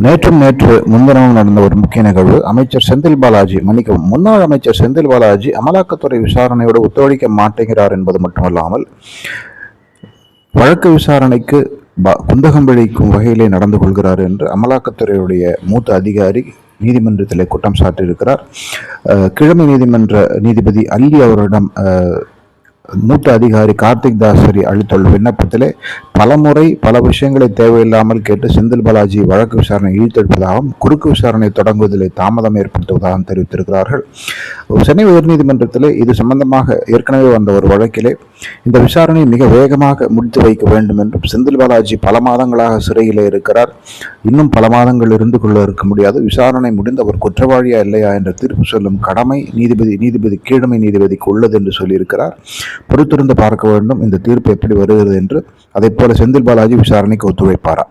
நேற்று முன்தினமும் நடந்த ஒரு முக்கிய நிகழ்வு. அமைச்சர் செந்தில் பாலாஜி, முன்னாள் அமைச்சர் செந்தில் பாலாஜி அமலாக்கத்துறை விசாரணையோடு ஒத்துழைக்க மாட்டேங்கிறார் என்பது மட்டுமல்லாமல் வழக்கு விசாரணைக்கு குந்தகம் விளைக்கும் வகையிலே நடந்து கொள்கிறார் என்று அமலாக்கத்துறையுடைய மூத்த அதிகாரி நீதிமன்றத்திலே குற்றம் சாட்டியிருக்கிறார். கிழமை நீதிமன்ற நீதிபதி அல்லி அவரிடம் மூத்த அதிகாரி கார்த்திக் தாசரி அளித்துள்ள விண்ணப்பத்திலே பலமுறை பல விஷயங்களை தேவையில்லாமல் கேட்டு செந்தில் பாலாஜி வழக்கு விசாரணை இழுத்தெடுப்பதாகவும் குறுக்கு விசாரணை தொடங்குவதிலே தாமதம் ஏற்படுத்துவதாகவும் தெரிவித்திருக்கிறார்கள். சென்னை உயர்நீதிமன்றத்திலே இது சம்பந்தமாக ஏற்கனவே வந்த ஒரு வழக்கிலே இந்த விசாரணை மிக வேகமாக முடித்து வைக்க வேண்டும் என்றும், செந்தில் பாலாஜி பல மாதங்களாக சிறையிலே இருக்கிறார், இன்னும் பல மாதங்கள் இருந்து கொள்ள இருக்க முடியாது, விசாரணை முடிந்த ஒரு குற்றவாளியா இல்லையா என்ற தீர்ப்பு சொல்லும் கடமை நீதிபதி கீழமை நீதிபதிக்கு உள்ளது என்று சொல்லியிருக்கிறார். பொறுத்திருந்து பார்க்க வேண்டும் இந்த தீர்ப்பு எப்படி வருகிறது என்று. அதை போல செந்தில் பாலாஜி விசாரணைக்கு ஒத்துழைப்பாரா?